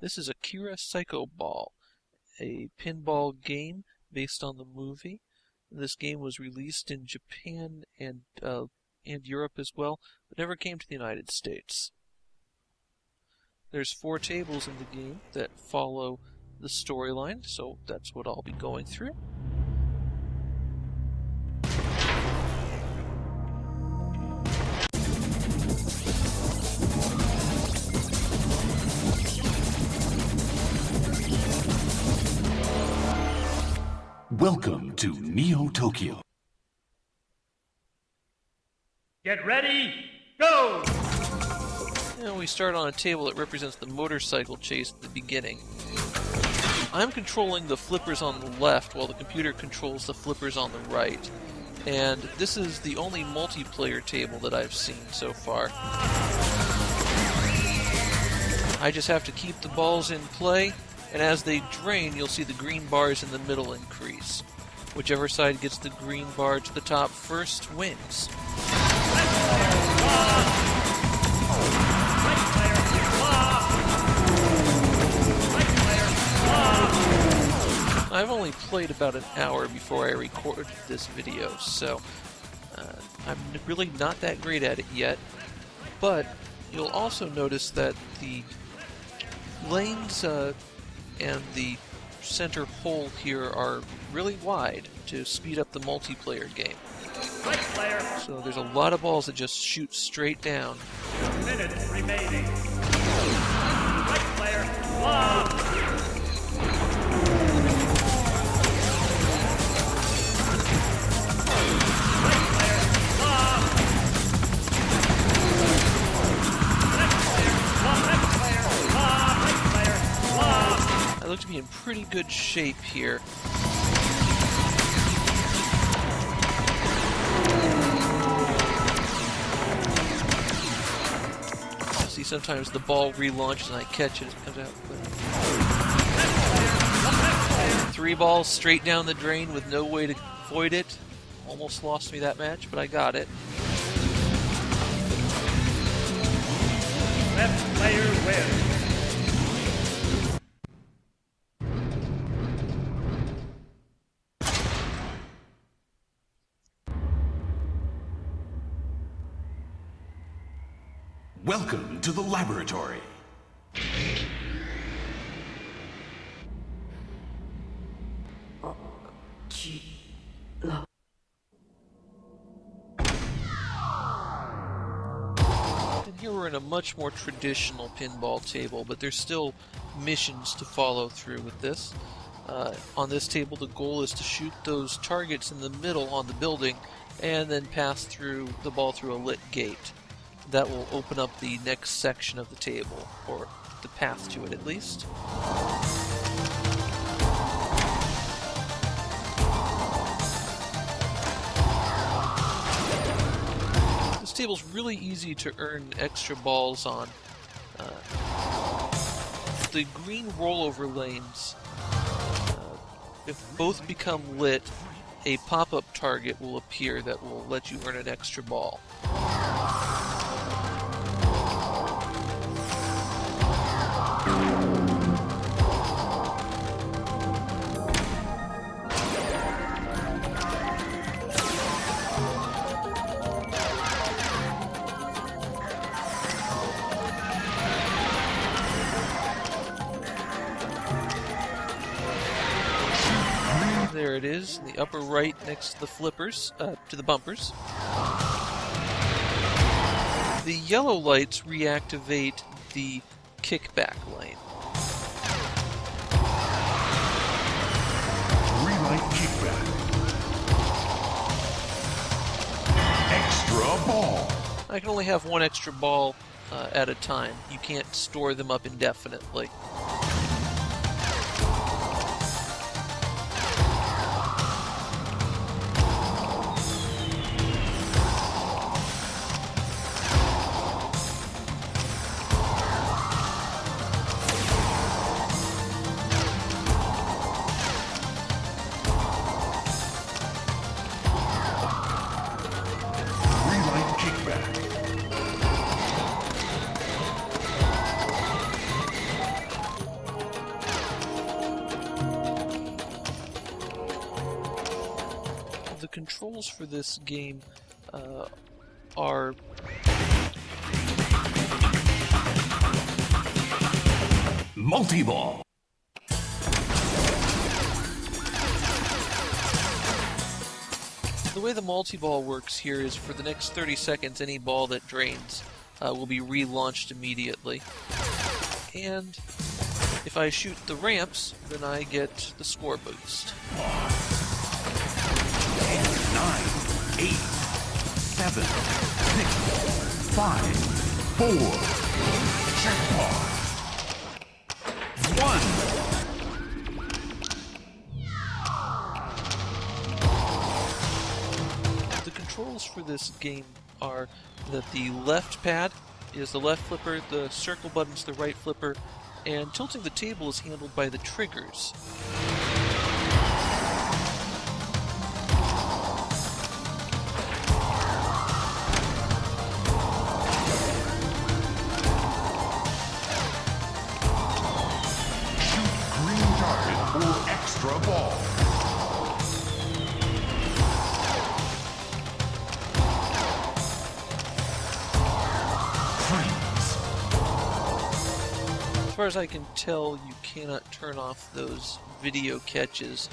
This is Akira Psycho Ball, a pinball game based on the movie. This game was released in Japan and Europe as well, but never came to the United States. There's 4 tables in the game that follow the storyline, so that's what I'll be going through. Welcome to Neo Tokyo. Get ready, go! And we start on a table that represents the motorcycle chase at the beginning. I'm controlling the flippers on the left while the computer controls the flippers on the right. And this is the only multiplayer table that I've seen so far. I just have to keep the balls in play, and as they drain, you'll see the green bars in the middle increase. Whichever side gets the green bar to the top first wins. I've only played about an hour before I recorded this video, so I'm really not that great at it yet. But you'll also notice that the lanes and the center hole here are really wide to speed up the multiplayer game. So there's a lot of balls that just shoot straight down. Minutes remaining. Right player, lob! Right player, lob! Left player, lob! Left player, lob! Right player, lob! I look to be in pretty good shape here. See, sometimes the ball relaunches and I catch it as it comes out. 3 balls straight down the drain with no way to avoid it. Almost lost me that match, but I got it. Left player wins. Welcome to the laboratory. And here we're in a much more traditional pinball table, but there's still missions to follow through with this. On this table, the goal is to shoot those targets in the middle on the building and then pass through the ball through a lit gate. That will open up the next section of the table, or the path to it at least. This table's really easy to earn extra balls on. The green rollover lanes, if both become lit, a pop-up target will appear that will let you earn an extra ball. There it is, in the upper right next to the flippers, to the bumpers. The yellow lights reactivate the kickback lane. Relight kickback. Extra ball. I can only have 1 extra ball at a time. You can't store them up indefinitely. controls for this game are Multi-ball. the way the multi-ball works here is for the next 30 seconds, any ball that drains will be relaunched immediately. And if I shoot the ramps, then I get the score boost. 10, 9, 8, 7, 6, 5, 4. Checkpoint. 1. The controls for this game are that the left pad is the left flipper, the circle button's the right flipper, and tilting the table is handled by the triggers. Shoot green target for extra ball. Freeze. As far as I can tell, you cannot turn off those video catches,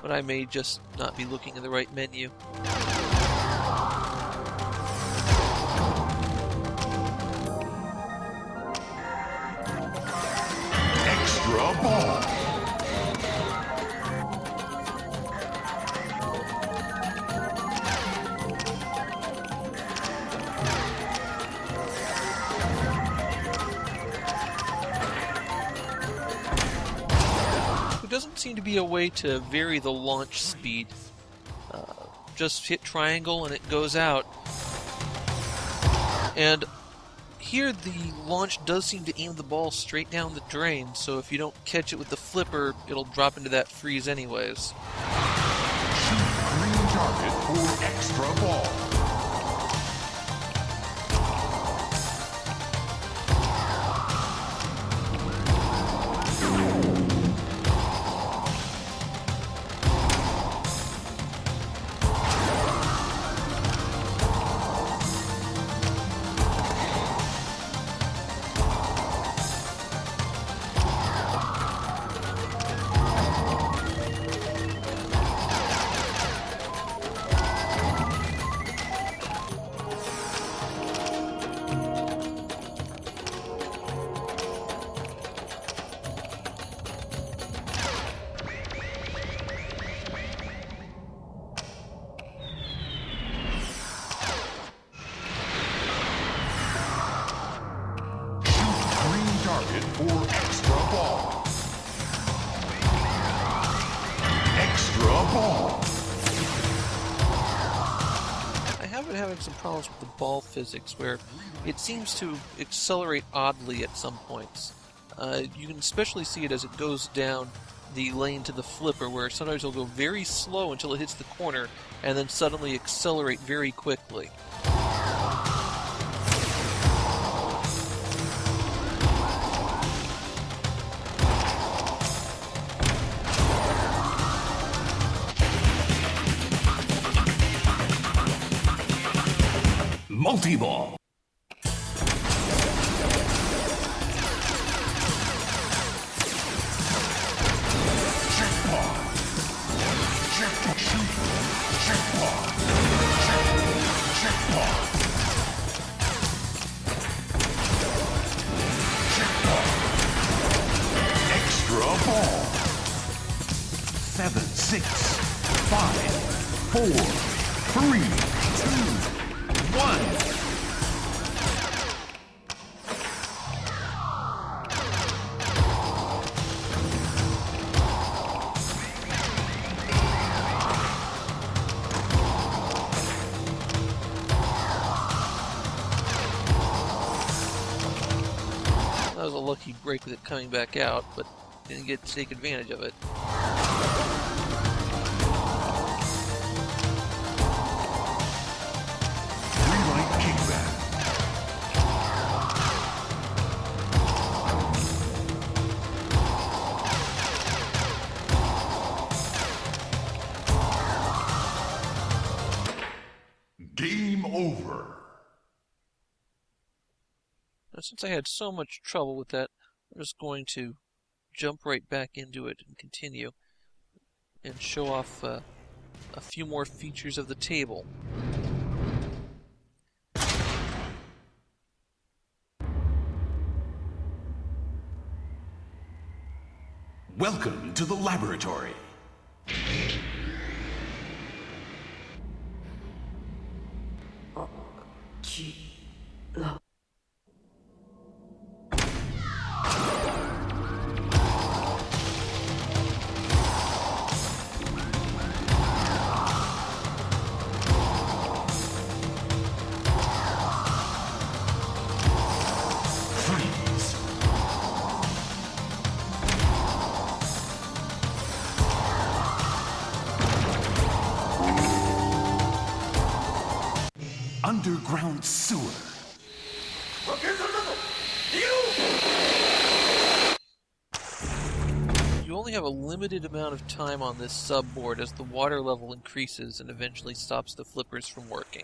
but I may just not be looking in the right menu. Extra ball. There doesn't seem to be a way to vary the launch speed. Just hit triangle and it goes out. And here the launch does seem to aim the ball straight down the drain, so if you don't catch it with the flipper, it'll drop into that freeze anyways. Shoot green target for extra ball. Target for extra ball. Extra ball. I have been having some problems with the ball physics where it seems to accelerate oddly at some points. You can especially see it as it goes down the lane to the flipper, where sometimes it'll go very slow until it hits the corner and then suddenly accelerate very quickly. Multi-ball. Checkpoint. Checkpoint. Checkpoint. Checkpoint. Checkpoint. Extra ball. 7, 6, 5, 4, 3, 2, 1. That was a lucky break with it coming back out, but didn't get to take advantage of it. Three-light kickback. since I had so much trouble with that, I'm just going to jump right back into it and continue and show off a few more features of the table. Welcome to the laboratory. Underground sewer. You only have a limited amount of time on this subboard as the water level increases and eventually stops the flippers from working.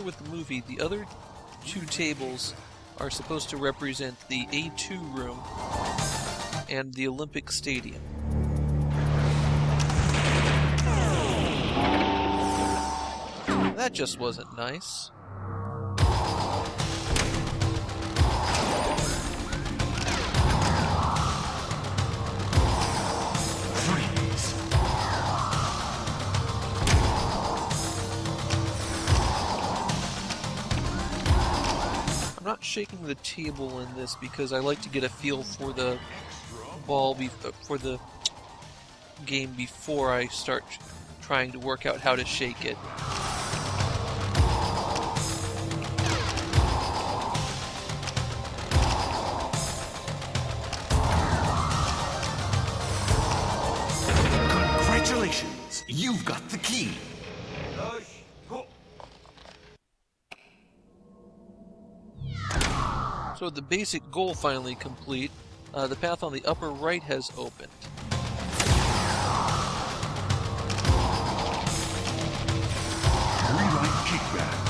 With the movie, the other two tables are supposed to represent the A2 room and the Olympic Stadium. That just wasn't nice. I'm not shaking the table in this because I like to get a feel for the ball, for the game before I start trying to work out how to shake it. Congratulations! You've got the key! So the basic goal finally complete, the path on the upper right has opened. Relight kickback.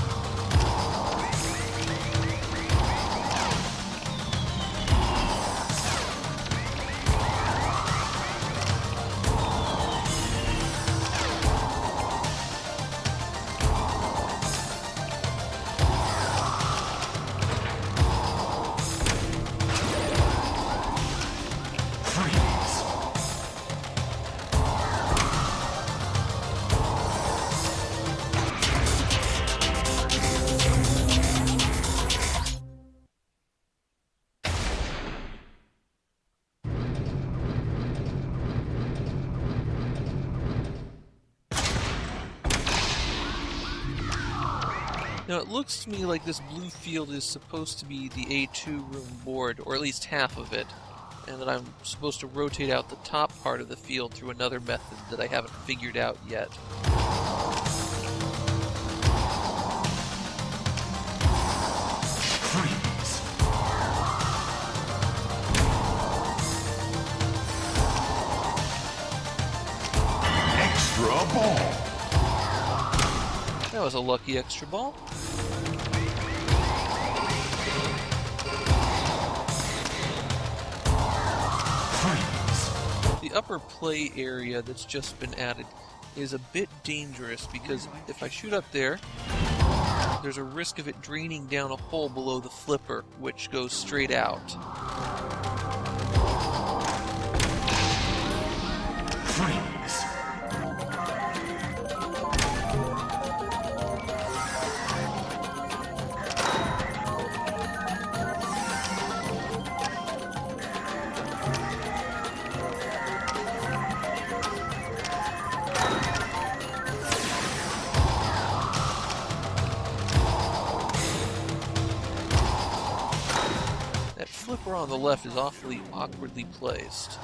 Now it looks to me like this blue field is supposed to be the A2 room board, or at least half of it, and that I'm supposed to rotate out the top part of the field through another method that I haven't figured out yet. Freeze. Extra ball. That was a lucky extra ball. The upper play area that's just been added is a bit dangerous because if I shoot up there, there's a risk of it draining down a hole below the flipper, which goes straight out. Freeze. that flipper on the left is awfully awkwardly placed.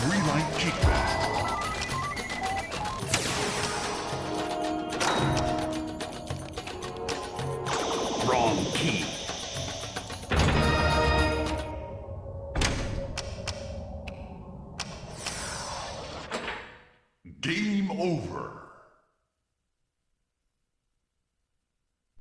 Three-light kickback. Wrong key. Game over.